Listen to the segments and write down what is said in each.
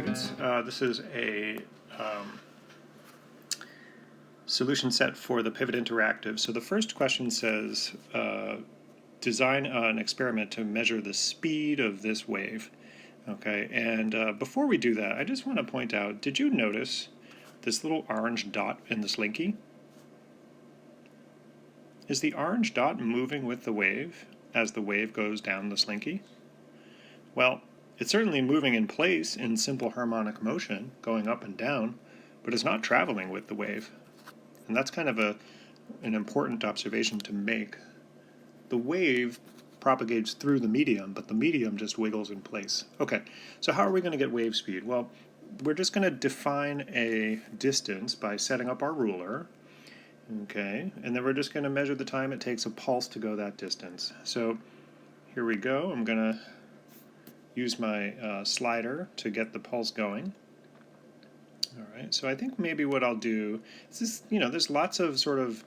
students. This is a solution set for the Pivot Interactive. So the first question says, design an experiment to measure the speed of this wave. Okay, and before we do that, I just want to point out, did you notice this little orange dot in the slinky? Is the orange dot moving with the wave as the wave goes down the slinky? Well, it's certainly moving in place in simple harmonic motion, going up and down, but it's not traveling with the wave. And that's kind of an important observation to make. The wave propagates through the medium, but the medium just wiggles in place. Okay, so how are we going to get wave speed? Well, we're just going to define a distance by setting up our ruler. Okay, and then we're just going to measure the time it takes a pulse to go that distance. So here we go. I'm going to use my slider to get the pulse going. All right, so I think maybe what I'll do is this, there's lots of sort of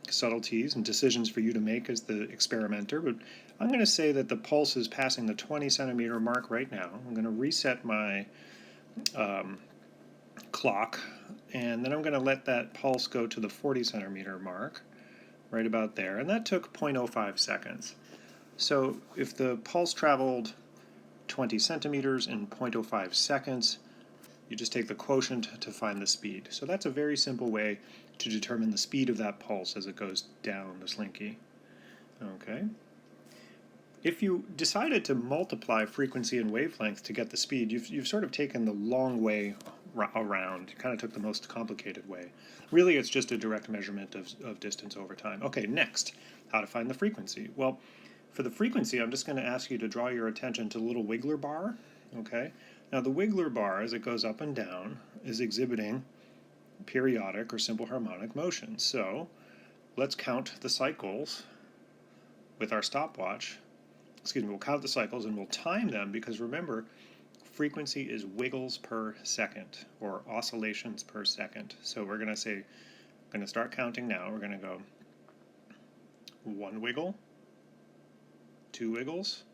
subtleties and decisions for you to make as the experimenter, but I'm going to say that the pulse is passing the 20 centimeter mark right now. I'm going to reset my clock, and then I'm going to let that pulse go to the 40 centimeter mark, right about there, and that took 0.05 seconds. So if the pulse traveled 20 centimeters in 0.05 seconds, you just take the quotient to find the speed. So that's a very simple way to determine the speed of that pulse as it goes down the slinky. Okay. If you decided to multiply frequency and wavelength to get the speed, you've sort of taken the long way around. You kind of took the most complicated way. Really, it's just a direct measurement of distance over time. Okay, next, how to find the frequency. Well, for the frequency, I'm just going to ask you to draw your attention to the little wiggler bar. Okay. Now the wiggler bar, as it goes up and down, is exhibiting periodic or simple harmonic motion. So let's count the cycles with our stopwatch. We'll count the cycles and we'll time them, because remember, frequency is wiggles per second, or oscillations per second. So we're going to start counting now. We're going to go 1 wiggle, 2 wiggles,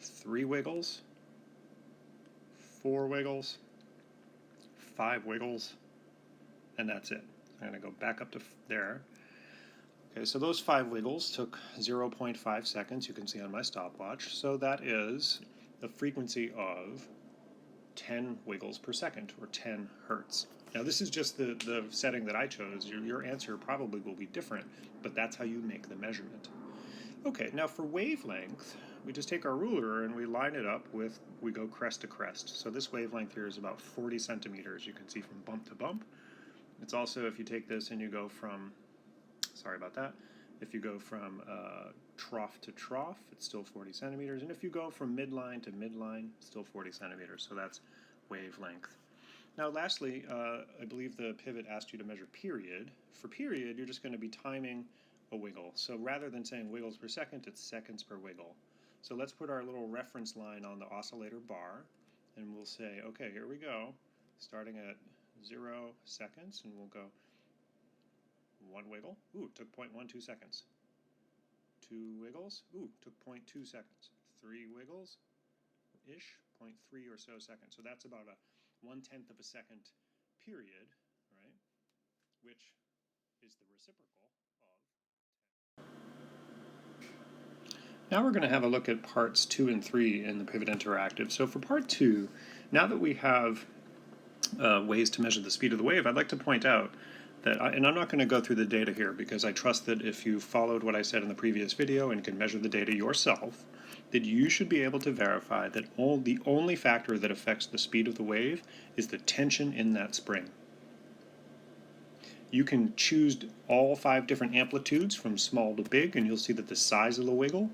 3 wiggles, 4 wiggles, 5 wiggles, and that's it. I'm going to go back up to there. Okay, so those 5 wiggles took 0.5 seconds, you can see on my stopwatch. So that is the frequency of 10 wiggles per second, or 10 hertz. Now this is just the setting that I chose. Your answer probably will be different, but that's how you make the measurement. Okay, now for wavelength, we just take our ruler and we line it up with, we go crest to crest. So this wavelength here is about 40 centimeters, you can see from bump to bump. It's also, if you take this and you go from, sorry about that, if you go from trough to trough, it's still 40 centimeters. And if you go from midline to midline, still 40 centimeters. So that's wavelength. Now lastly, I believe the pivot asked you to measure period. For period, you're just going to be timing a wiggle. So rather than saying wiggles per second, it's seconds per wiggle. So let's put our little reference line on the oscillator bar, and we'll say, okay, here we go, starting at 0 seconds, and we'll go 1 wiggle, ooh, took 0.12 seconds. 2 wiggles, ooh, took 0.2 seconds. 3 wiggles-ish, 0.3 or so seconds. So that's about a 1/10 of a second period, right, which is the reciprocal of. Now we're going to have a look at parts 2 and 3 in the Pivot Interactive. So for part 2, now that we have ways to measure the speed of the wave, I'd like to point out that, and I'm not going to go through the data here because I trust that if you followed what I said in the previous video and can measure the data yourself, that you should be able to verify that the only factor that affects the speed of the wave is the tension in that spring. You can choose all 5 different amplitudes from small to big, and you'll see that the size of the wiggle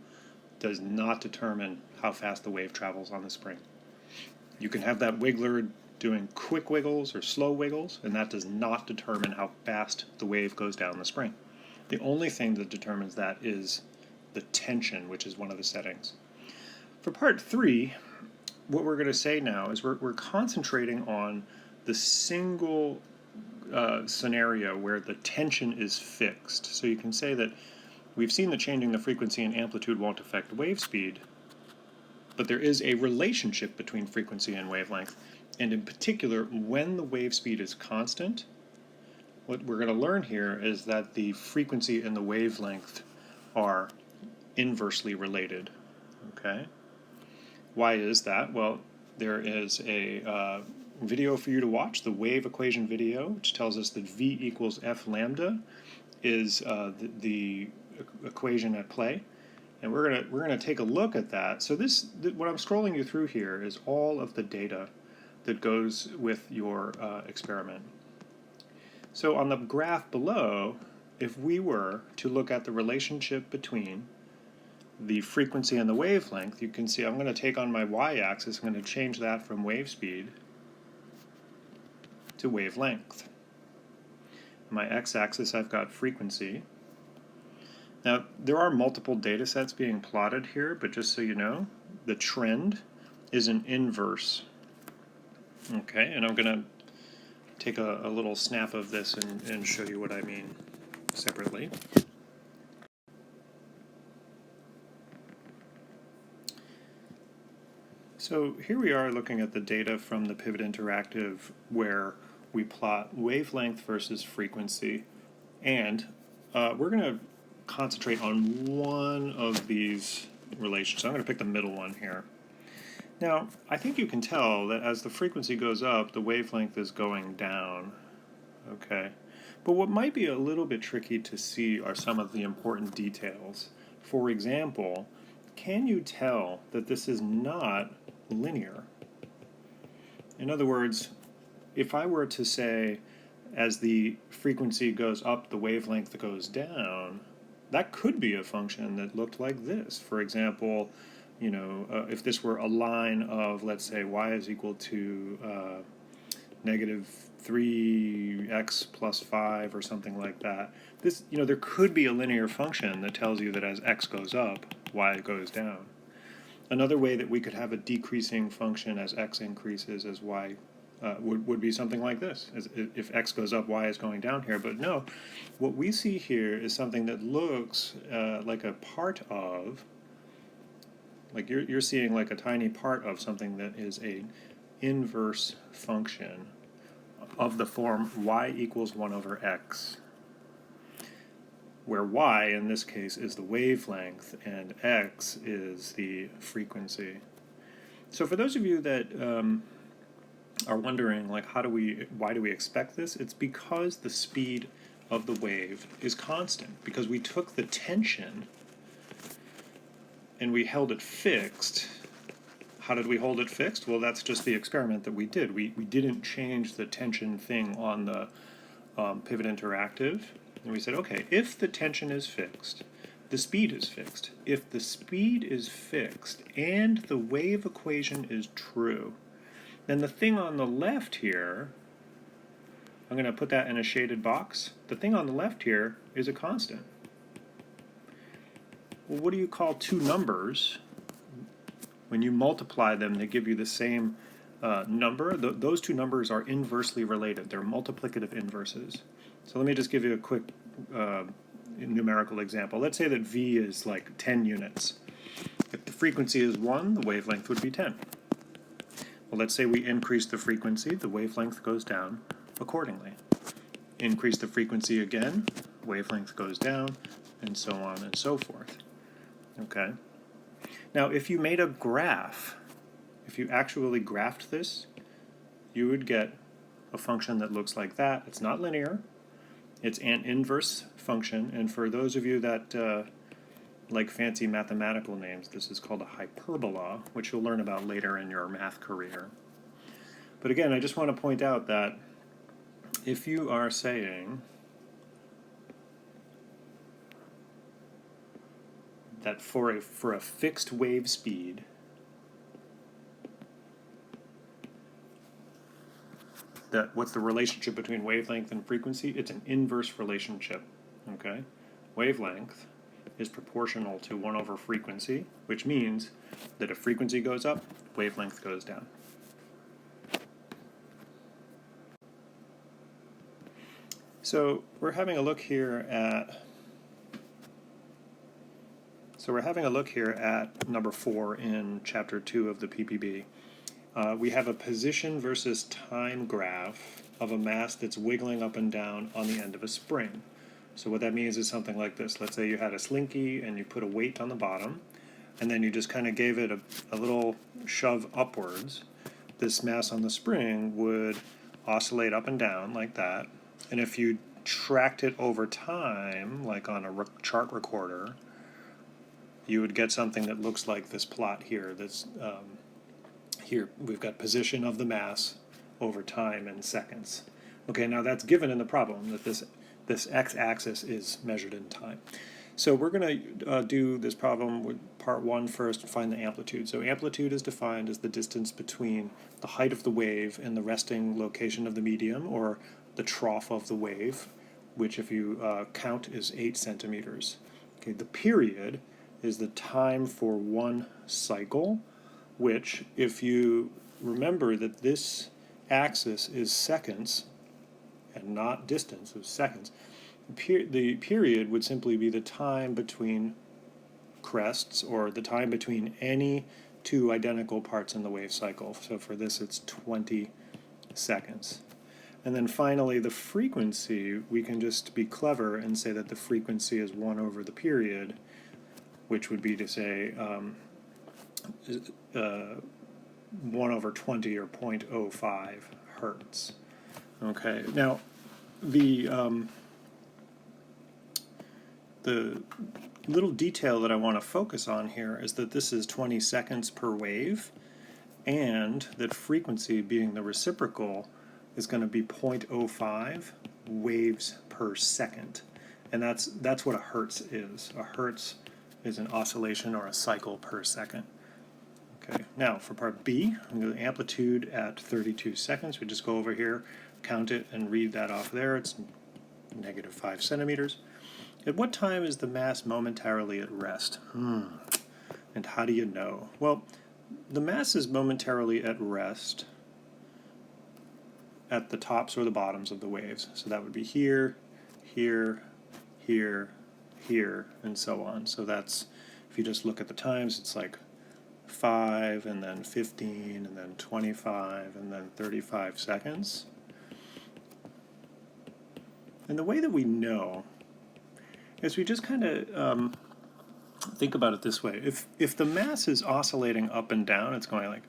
does not determine how fast the wave travels on the spring. You can have that wiggler doing quick wiggles or slow wiggles, and that does not determine how fast the wave goes down the spring. The only thing that determines that is the tension, which is one of the settings. For part 3, what we're going to say now is we're concentrating on the single scenario where the tension is fixed. So you can say that we've seen that changing the frequency and amplitude won't affect wave speed, but there is a relationship between frequency and wavelength, and in particular, when the wave speed is constant, what we're going to learn here is that the frequency and the wavelength are inversely related. Okay? Why is that? Well, there is a video for you to watch, the wave equation video, which tells us that V equals F lambda is the equation at play. And we're gonna take a look at that. So what I'm scrolling you through here is all of the data that goes with your experiment. So on the graph below, if we were to look at the relationship between the frequency and the wavelength, you can see I'm going to take on my y-axis, I'm going to change that from wave speed to wavelength. My x-axis, I've got frequency. Now, there are multiple data sets being plotted here, but just so you know, the trend is an inverse. Okay, and I'm going to take a little snap of this and show you what I mean separately. So here we are looking at the data from the Pivot Interactive where we plot wavelength versus frequency, and we're going to concentrate on one of these relations. So I'm going to pick the middle one here. Now, I think you can tell that as the frequency goes up, the wavelength is going down. Okay, but what might be a little bit tricky to see are some of the important details. For example, can you tell that this is not linear? In other words, if I were to say as the frequency goes up, the wavelength goes down, that could be a function that looked like this. For example, you know, if this were a line of, let's say, y is equal to negative 3x plus 5 or something like that. This, you know, there could be a linear function that tells you that as x goes up, y goes down. Another way that we could have a decreasing function as x increases as y would be something like this. If x goes up, y is going down here. But no, what we see here is something that looks like a part of, like you're seeing like a tiny part of something that is an inverse function of the form y equals 1 over x, where y in this case is the wavelength and x is the frequency. So for those of you that are wondering, like, why do we expect this? It's because the speed of the wave is constant, because we took the tension and we held it fixed. How did we hold it fixed? Well, that's just the experiment that we did. We didn't change the tension thing on the Pivot Interactive. And we said, okay, if the tension is fixed, the speed is fixed. If the speed is fixed and the wave equation is true, then the thing on the left here, I'm going to put that in a shaded box. The thing on the left here is a constant. Well, what do you call two numbers? When you multiply them, they give you the same number. Those two numbers are inversely related. They're multiplicative inverses. So let me just give you a quick numerical example. Let's say that V is like 10 units. If the frequency is 1, the wavelength would be 10. Well, let's say we increase the frequency, the wavelength goes down accordingly. Increase the frequency again, wavelength goes down, and so on and so forth. Okay? Now, if you made a graph, if you actually graphed this, you would get a function that looks like that. It's not linear. It's an inverse function, and for those of you that like fancy mathematical names, this is called a hyperbola, which you'll learn about later in your math career. But again, I just want to point out that if you are saying that for a fixed wave speed, that what's the relationship between wavelength and frequency? It's an inverse relationship. Okay, wavelength is proportional to 1 over frequency, which means that if frequency goes up, wavelength goes down. So we're having a look here at So we're having a look here at number 4 in chapter 2 of the PPB. We have a position versus time graph of a mass that's wiggling up and down on the end of a spring. So what that means is something like this. Let's say you had a slinky and you put a weight on the bottom, and then you just kind of gave it a little shove upwards. This mass on the spring would oscillate up and down like that. And if you tracked it over time, like on a chart recorder, you would get something that looks like this plot here. That's here we've got position of the mass over time in seconds. Okay, now that's given in the problem that this x-axis is measured in time. So we're going to do this problem with part 1 first and find the amplitude. So amplitude is defined as the distance between the height of the wave and the resting location of the medium, or the trough of the wave, which if you count is 8 centimeters. Okay, the period is the time for one cycle, which, if you remember that this axis is seconds and not distance, of seconds, the period would simply be the time between crests, or the time between any two identical parts in the wave cycle. So for this it's 20 seconds. And then finally the frequency, we can just be clever and say that the frequency is 1 over the period, which would be to say 1 over 20, or 0.05 hertz. Okay, now the little detail that I want to focus on here is that this is 20 seconds per wave, and that frequency, being the reciprocal, is going to be 0.05 waves per second. And that's what a hertz is. A hertz is an oscillation or a cycle per second. Okay, now for part B, I'm going to do amplitude at 32 seconds. We just go over here, count it, and read that off there. It's -5 centimeters. At what time is the mass momentarily at rest? And how do you know? Well, the mass is momentarily at rest at the tops or the bottoms of the waves. So that would be here, here, here, here, and so on. So that's, if you just look at the times, it's like 5, and then 15, and then 25, and then 35 seconds. And the way that we know is we just kind of think about it this way. If the mass is oscillating up and down, it's going like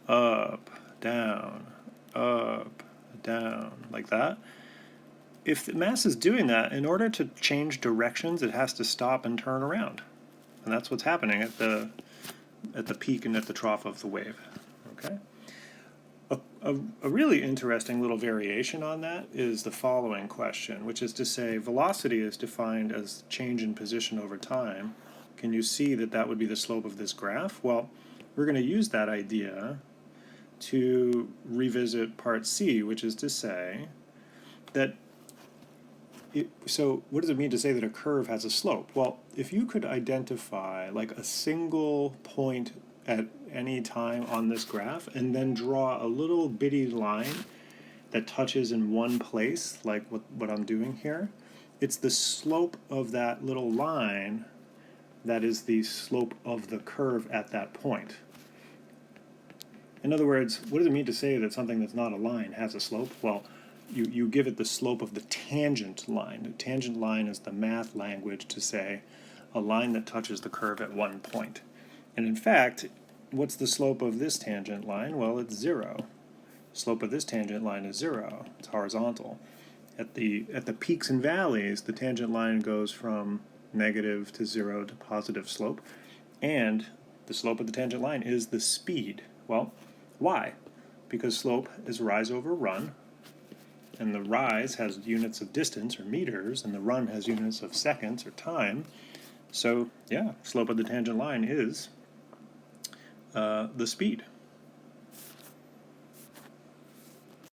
up, down, like that. If the mass is doing that, in order to change directions, it has to stop and turn around. And that's what's happening at the peak and at the trough of the wave. Okay. A really interesting little variation on that is the following question, which is to say, velocity is defined as change in position over time. Can you see that that would be the slope of this graph? Well, we're going to use that idea to revisit part C, which is to say that so what does it mean to say that a curve has a slope? Well, if you could identify like a single point at any time on this graph and then draw a little bitty line that touches in one place, like what I'm doing here, it's the slope of that little line that is the slope of the curve at that point. In other words, what does it mean to say that something that's not a line has a slope? Well, you give it the slope of the tangent line. The tangent line is the math language to say a line that touches the curve at one point. And in fact, what's the slope of this tangent line? Well, it's 0. Slope of this tangent line is 0. It's horizontal. At the peaks and valleys, the tangent line goes from negative to 0 to positive slope, and the slope of the tangent line is the speed. Well, why? Because slope is rise over run, and the rise has units of distance, or meters, and the run has units of seconds, or time. So, yeah, slope of the tangent line is the speed.